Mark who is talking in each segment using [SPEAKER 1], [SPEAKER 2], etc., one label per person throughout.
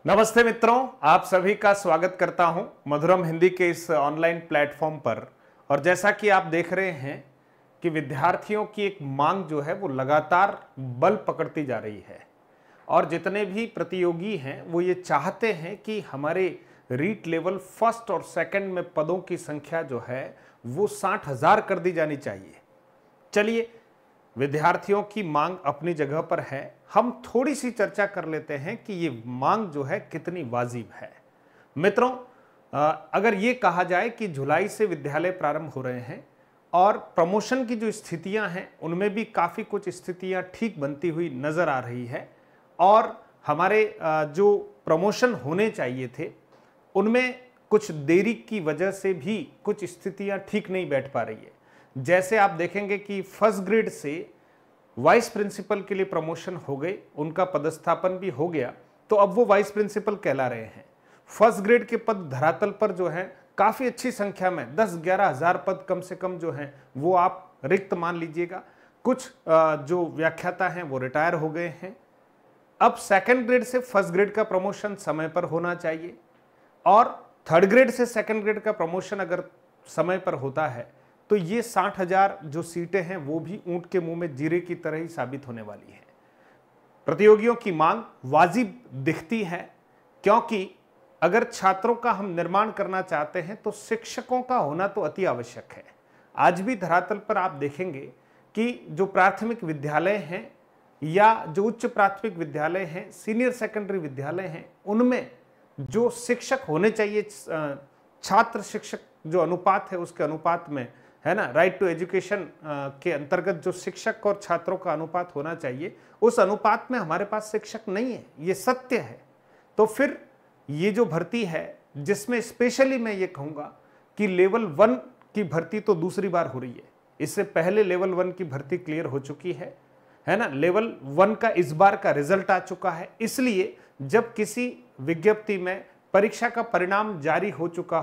[SPEAKER 1] नमस्ते मित्रों, आप सभी का स्वागत करता हूं मधुरम हिंदी के इस ऑनलाइन प्लेटफॉर्म पर। और जैसा कि आप देख रहे हैं कि विद्यार्थियों की एक मांग जो है वो लगातार बल पकड़ती जा रही है और जितने भी प्रतियोगी हैं वो ये चाहते हैं कि हमारे रीट लेवल फर्स्ट और सेकंड में पदों की संख्या जो है वो 60,000 कर दी जानी चाहिए। चलिए, विद्यार्थियों की मांग अपनी जगह पर है, हम थोड़ी सी चर्चा कर लेते हैं कि ये मांग जो है कितनी वाजिब है। मित्रों, अगर ये कहा जाए कि जुलाई से विद्यालय प्रारंभ हो रहे हैं और प्रमोशन की जो स्थितियां हैं उनमें भी काफ़ी कुछ स्थितियां ठीक बनती हुई नज़र आ रही है और हमारे जो प्रमोशन होने चाहिए थे उनमें कुछ देरी की वजह से भी कुछ स्थितियां ठीक नहीं बैठ पा रही है। जैसे आप देखेंगे कि फर्स्ट ग्रेड से वाइस प्रिंसिपल के लिए प्रमोशन हो गए, उनका पदस्थापन भी हो गया, तो अब वो वाइस प्रिंसिपल कहला रहे हैं। फर्स्ट ग्रेड के पद धरातल पर जो है काफ़ी अच्छी संख्या में 10-11 हज़ार पद कम से कम जो हैं वो आप रिक्त मान लीजिएगा। कुछ जो व्याख्याता हैं वो रिटायर हो गए हैं। अब सेकंड ग्रेड से फर्स्ट ग्रेड का प्रमोशन समय पर होना चाहिए और थर्ड ग्रेड से सेकंड ग्रेड का प्रमोशन अगर समय पर होता है तो ये 60,000 जो सीटें हैं वो भी ऊंट के मुंह में जीरे की तरह ही साबित होने वाली हैं। प्रतियोगियों की मांग वाजिब दिखती है क्योंकि अगर छात्रों का हम निर्माण करना चाहते हैं तो शिक्षकों का होना तो अति आवश्यक है। आज भी धरातल पर आप देखेंगे कि जो प्राथमिक विद्यालय हैं या जो उच्च प्राथमिक विद्यालय हैं, सीनियर सेकेंडरी विद्यालय हैं, उनमें जो शिक्षक होने चाहिए, छात्र शिक्षक जो अनुपात है उसके अनुपात में, है ना, राइट टू एजुकेशन के अंतर्गत जो शिक्षक और छात्रों का अनुपात होना चाहिए उस अनुपात में हमारे पास शिक्षक नहीं है, ये सत्य है। तो फिर ये जो भर्ती है जिसमें स्पेशली मैं ये कहूँगा कि लेवल 1 की भर्ती तो दूसरी बार हो रही है, इससे पहले लेवल 1 की भर्ती क्लियर हो चुकी है ना। लेवल 1 का इस बार का रिजल्ट आ चुका है, इसलिए जब किसी विज्ञप्ति में परीक्षा का परिणाम जारी हो चुका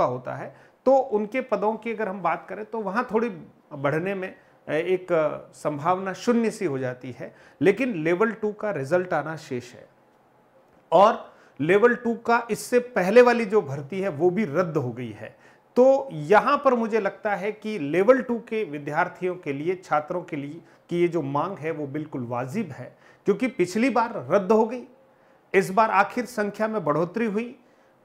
[SPEAKER 1] होता है तो उनके पदों की अगर हम बात करें तो वहां थोड़ी बढ़ने में एक संभावना शून्य सी हो जाती है, लेकिन लेवल 2 का रिजल्ट आना शेष है और लेवल 2 का इससे पहले वाली जो भर्ती है वो भी रद्द हो गई है। तो यहां पर मुझे लगता है कि लेवल 2 के विद्यार्थियों के लिए, छात्रों के लिए कि ये जो मांग है वो बिल्कुल वाजिब है, क्योंकि पिछली बार रद्द हो गई, इस बार आखिर संख्या में बढ़ोतरी हुई।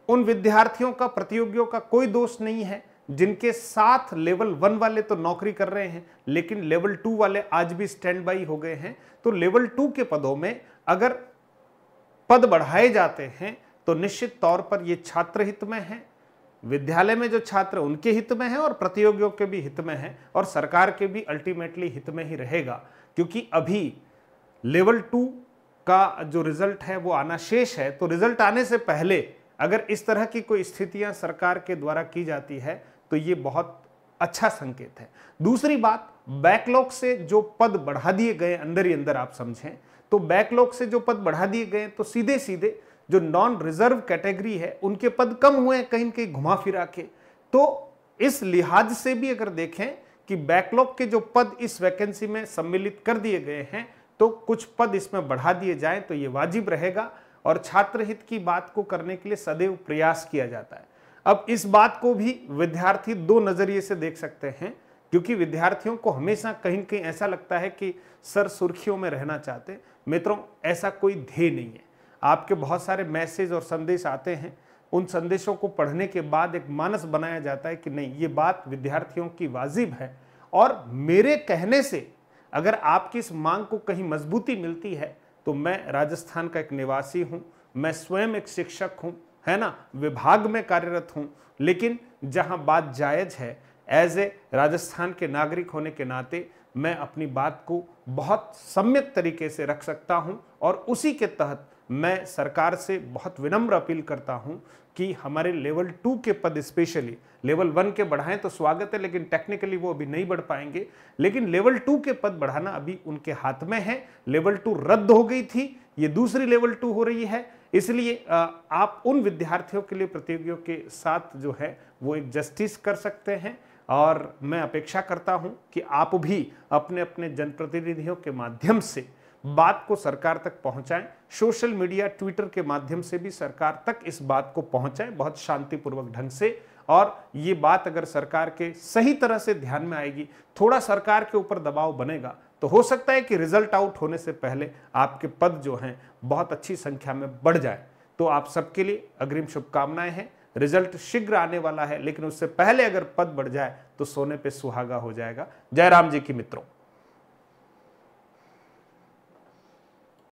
[SPEAKER 1] उन विद्यार्थियों का, प्रतियोगियों का कोई दोष नहीं है जिनके साथ लेवल 1 वाले तो नौकरी कर रहे हैं लेकिन लेवल 2 वाले आज भी स्टैंड बाई हो गए हैं। तो लेवल 2 के पदों में अगर पद बढ़ाए जाते हैं तो निश्चित तौर पर ये छात्र हित में है, विद्यालय में जो छात्र उनके हित में है और प्रतियोगियों के भी हित में है और सरकार के भी अल्टीमेटली हित में ही रहेगा, क्योंकि अभी लेवल 2 का जो रिजल्ट है वो आना शेष है। तो रिजल्ट आने से पहले अगर इस तरह की कोई स्थितियां सरकार के द्वारा की जाती है तो ये बहुत अच्छा संकेत है। दूसरी बात, बैकलॉग से जो पद बढ़ा दिए गए अंदर ही अंदर, आप समझें तो बैकलॉग से जो पद बढ़ा दिए गए तो सीधे सीधे जो नॉन रिजर्व कैटेगरी है उनके पद कम हुए हैं कहीं कहीं घुमा फिरा के। तो इस लिहाज से भी अगर देखें कि बैकलॉग के जो पद इस वैकेंसी में सम्मिलित कर दिए गए हैं तो कुछ पद इसमें बढ़ा दिए जाएं तो ये वाजिब रहेगा और छात्र हित की बात को करने के लिए सदैव प्रयास किया जाता है। अब इस बात को भी विद्यार्थी दो नजरिए से देख सकते हैं, क्योंकि विद्यार्थियों को हमेशा कहीं कहीं ऐसा लगता है कि सर सुर्खियों में रहना चाहते। मित्रों, ऐसा कोई ध्येय नहीं है। आपके बहुत सारे मैसेज और संदेश आते हैं, उन संदेशों को पढ़ने के बाद एक मानस बनाया जाता है कि नहीं, ये बात विद्यार्थियों की वाजिब है और मेरे कहने से अगर आपकी इस मांग को कहीं मजबूती मिलती है तो मैं राजस्थान का एक निवासी हूं, मैं स्वयं एक शिक्षक हूं, है ना, विभाग में कार्यरत हूं, लेकिन जहां बात जायज है, एज ए राजस्थान के नागरिक होने के नाते मैं अपनी बात को बहुत सम्यक तरीके से रख सकता हूं और उसी के तहत मैं सरकार से बहुत विनम्र अपील करता हूं कि हमारे लेवल 2 के पद, स्पेशली लेवल 1 के बढ़ाएं तो स्वागत है, लेकिन टेक्निकली वो अभी नहीं बढ़ पाएंगे, लेकिन लेवल 2 के पद बढ़ाना अभी उनके हाथ में है। लेवल 2 रद्द हो गई थी, ये दूसरी लेवल 2 हो रही है, इसलिए आप उन विद्यार्थियों के लिए प्रतियोगियों के साथ जो है वो एक जस्टिस कर सकते हैं और मैं अपेक्षा करता हूं कि आप भी अपने अपने जनप्रतिनिधियों के माध्यम से बात को सरकार तक पहुंचाएं, सोशल मीडिया ट्विटर के माध्यम से भी सरकार तक इस बात को पहुंचाएं बहुत शांतिपूर्वक ढंग से। और ये बात अगर सरकार के सही तरह से ध्यान में आएगी, थोड़ा सरकार के ऊपर दबाव बनेगा, तो हो सकता है कि रिजल्ट आउट होने से पहले आपके पद जो हैं बहुत अच्छी संख्या में बढ़ जाए। तो आप सबके लिए अग्रिम शुभकामनाएं हैं। रिजल्ट शीघ्र आने वाला है, लेकिन उससे पहले अगर पद बढ़ जाए तो सोने पे सुहागा हो जाएगा। जय राम जी की मित्रों।